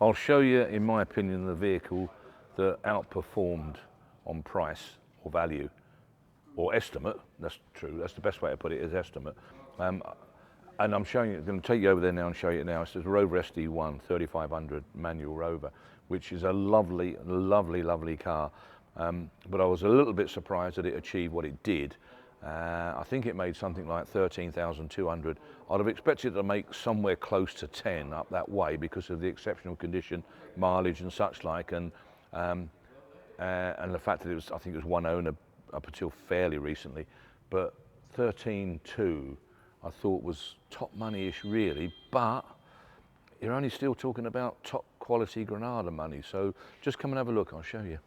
I'll show you, in my opinion, the vehicle that outperformed on price or value or estimate. That's true. That's the best way to put it, is estimate. And I'm showing you, I'm going to take you over there now and show you it now. It's the Rover SD1 3500 manual Rover, which is a lovely, lovely, lovely car. But I was a little bit surprised that it achieved what it did. I think it made something like 13,200. I'd have expected it to make somewhere close to 10 up that way because of the exceptional condition, mileage and such like, and the fact that it was, I think it was one owner up until fairly recently. But 13.2 I thought was top money-ish really, but you're only still talking about top quality Granada money. So just come and have a look, I'll show you.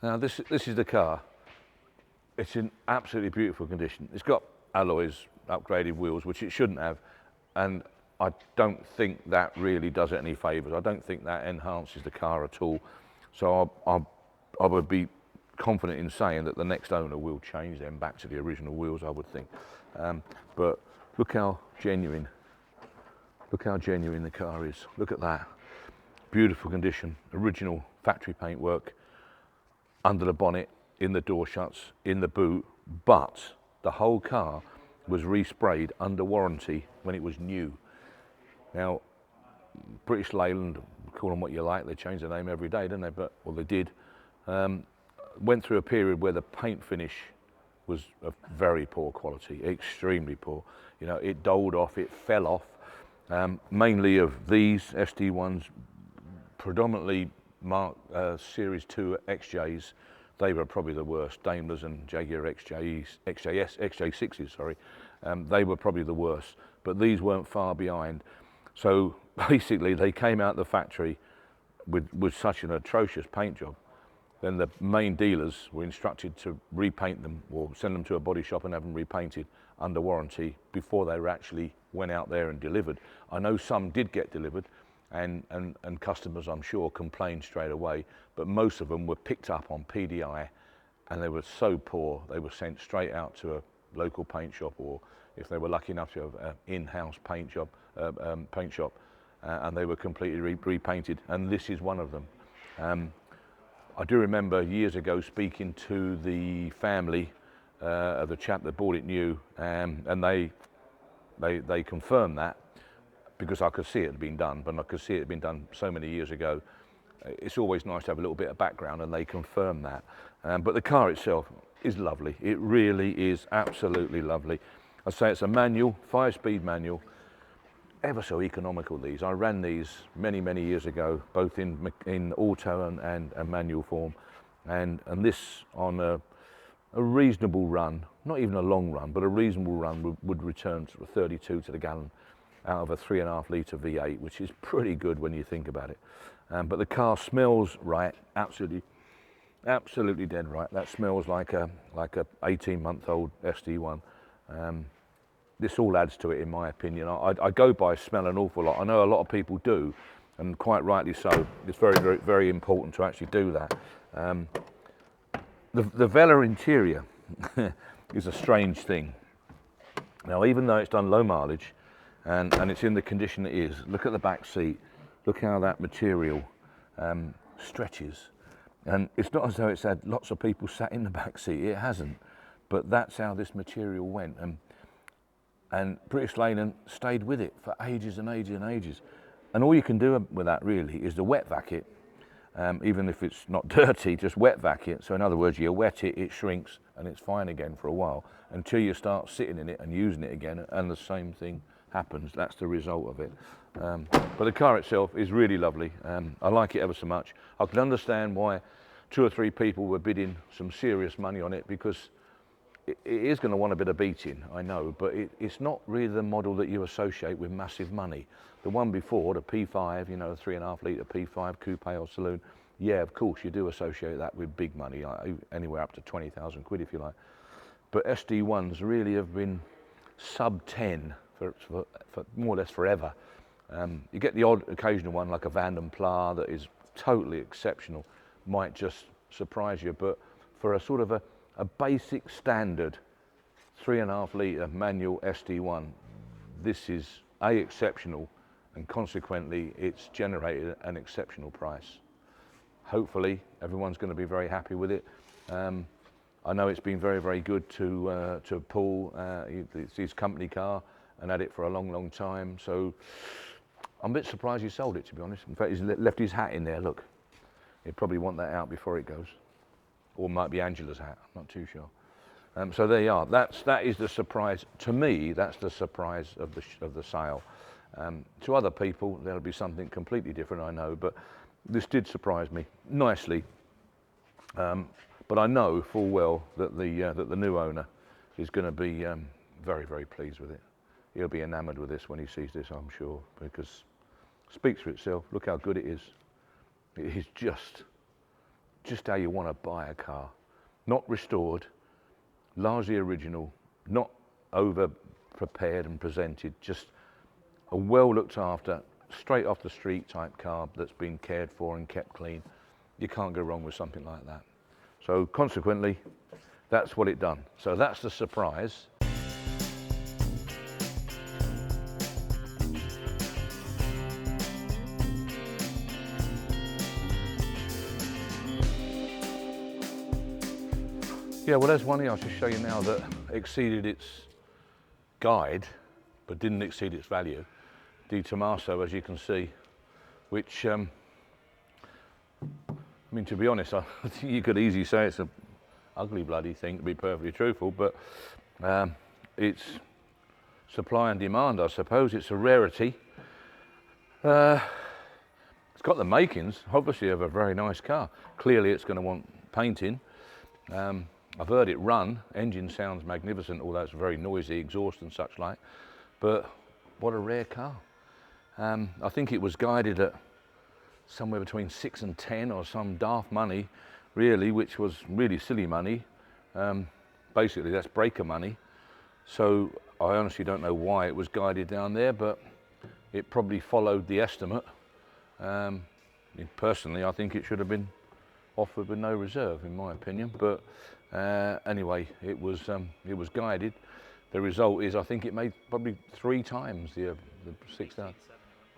Now this is the car. It's in absolutely beautiful condition. It's got alloys, upgraded wheels, which it shouldn't have, and I don't think that really does it any favours. I don't think that enhances the car at all. So I would be confident in saying that the next owner will change them back to the original wheels, I would think. But look how genuine the car is. Look at that. Beautiful condition, original factory paintwork, under the bonnet, in the door shuts, in the boot, but the whole car was resprayed under warranty when it was new. Now, British Leyland, call them what you like, they change their name every day, don't they? But, well, they did. Went through a period where the paint finish was of very poor quality, extremely poor. You know, it doled off, it fell off, mainly of these SD1s, predominantly Series 2 XJs. They were probably the worst. Daimlers and Jaguar XJ6s, sorry. They were probably the worst, but these weren't far behind. So basically they came out the factory with such an atrocious paint job. Then the main dealers were instructed to repaint them or send them to a body shop and have them repainted under warranty before they were actually went out there and delivered. I know some did get delivered, and customers, I'm sure, complained straight away, but most of them were picked up on PDI, and they were so poor they were sent straight out to a local paint shop, or if they were lucky enough to have an in-house paint shop, and they were completely repainted, and this is one of them. I do remember years ago speaking to the family of the chap that bought it new, and they confirmed that, because I could see it had been done, but I could see it had been done so many years ago. It's always nice to have a little bit of background, and they confirm that. But the car itself is lovely. It really is absolutely lovely. I say it's a manual, 5-speed manual, ever so economical these. I ran these many, many years ago, both in auto and manual form. And this on a reasonable run, not even a long run, but a reasonable run would return to 32 to the gallon out of a 3.5 litre V8, which is pretty good when you think about it. But the car smells right, absolutely dead right. That smells like a 18-month-old SD1. This all adds to it, in my opinion. I go by smell an awful lot. I know a lot of people do, and quite rightly so. It's very, very, very important to actually do that. The Vela interior is a strange thing. Now, even though it's done low mileage, and it's in the condition it is, look at the back seat, look how that material stretches. And it's not as though it's had lots of people sat in the back seat, it hasn't, but that's how this material went. And British Leyland stayed with it for ages and ages and ages. And all you can do with that really is to wet vac it, even if it's not dirty, just wet vac it. So in other words, you wet it, it shrinks, and it's fine again for a while, until you start sitting in it and using it again, and the same thing happens. That's the result of it. But the car itself is really lovely. I like it ever so much. I can understand why 2 or 3 people were bidding some serious money on it, because it is going to want a bit of beating, I know, but it's not really the model that you associate with massive money. The one before, the P5, you know, 3.5 litre P5 coupe or saloon, yeah, of course you do associate that with big money, anywhere up to 20,000 quid if you like. But SD1s really have been sub 10 for more or less forever. You get the odd occasional one like a Van Pla that is totally exceptional, might just surprise you, but for a sort of a basic standard 3.5 litre manual SD1, this is exceptional, and consequently it's generated an exceptional price. Hopefully everyone's going to be very happy with it. I know it's been very, very good to Paul. It's his company car and had it for a long, long time. So I'm a bit surprised he sold it, to be honest. In fact, he's left his hat in there, look. He'd probably want that out before it goes. Or it might be Angela's hat, I'm not too sure. So there you are. That is the surprise. To me, that's the surprise of the sale. To other people, there'll be something completely different, I know, but this did surprise me nicely. But I know full well that the new owner is going to be very, very pleased with it. He'll be enamoured with this when he sees this, I'm sure, because it speaks for itself. Look how good it is. It is just how you want to buy a car. Not restored, largely original, not over prepared and presented, just a well looked after, straight off the street type car that's been cared for and kept clean. You can't go wrong with something like that. So consequently, that's what it done. So that's the surprise. Yeah, well, there's one here I'll just show you now that exceeded its guide, but didn't exceed its value. The Tomaso, as you can see, which, I mean, to be honest, I think you could easily say it's an ugly bloody thing, to be perfectly truthful, but it's supply and demand, I suppose. It's a rarity. It's got the makings, obviously, of a very nice car. Clearly, it's going to want painting. I've heard it run. Engine sounds magnificent, although it's very noisy, exhaust and such like. But what a rare car. I think it was guided at somewhere between 6 and 10 or some daft money, really, which was really silly money. Basically, that's breaker money. So I honestly don't know why it was guided down there, but it probably followed the estimate. Personally, I think it should have been offered with no reserve, in my opinion. But anyway, it was guided. The result is, I think it made probably 3 times the 6,000.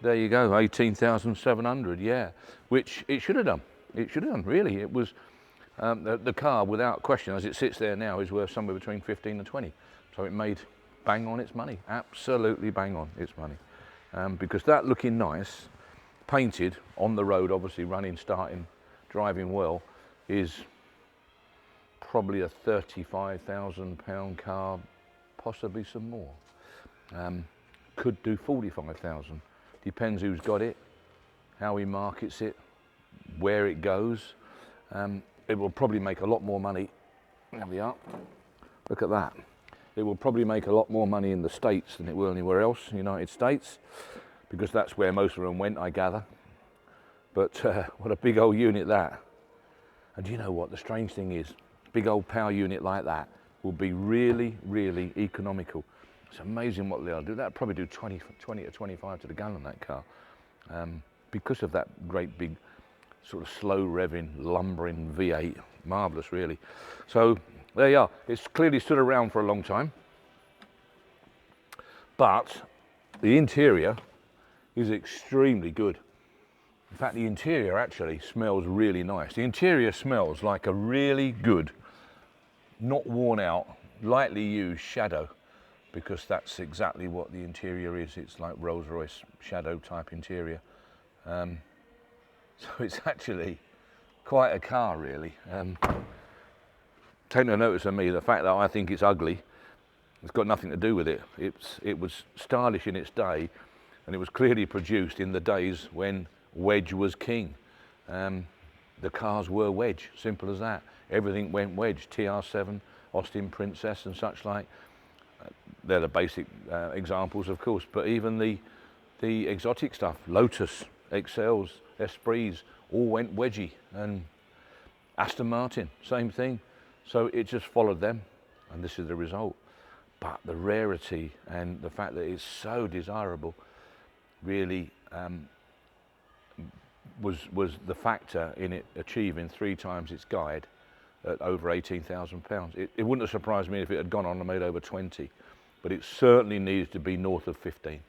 There you go, 18,700, yeah, which it should have done. It should have done, really. It was, the car, without question, as it sits there now, is worth somewhere between 15 and 20. So it made bang on its money, absolutely bang on its money. Because that looking nice, painted, on the road, obviously running, starting, driving well, is probably a £35,000 car, possibly some more. Could do 45,000. Depends who's got it, how he markets it, where it goes. It will probably make a lot more money. There we are. Look at that. It will probably make a lot more money in the States than it will anywhere else in the United States, because that's where most of them went, I gather. But what a big old unit that. And do you know what? The strange thing is, big old power unit like that will be really, really economical. It's amazing what they'll do. That'll probably do 20 to 25 to the gallon, that car. Because of that great big sort of slow revving, lumbering V8. Marvellous, really. So there you are. It's clearly stood around for a long time. But the interior is extremely good. In fact, the interior actually smells really nice. The interior smells like a really good, not worn out, lightly used Shadow, because that's exactly what the interior is. It's like Rolls-Royce Shadow type interior. So it's actually quite a car, really. Take no notice of me, the fact that I think it's ugly, it's got nothing to do with it. It was stylish in its day, and it was clearly produced in the days when wedge was king. The cars were wedge, simple as that. Everything went wedge, TR7, Austin Princess and such like. They're the basic examples, of course, but even the exotic stuff, Lotus, Excels, Esprits, all went wedgy, and Aston Martin, same thing. So it just followed them, and this is the result. But the rarity and the fact that it's so desirable, really was the factor in it achieving 3 times its guide at over £18,000. It wouldn't have surprised me if it had gone on and made over 20, but it certainly needs to be north of 15.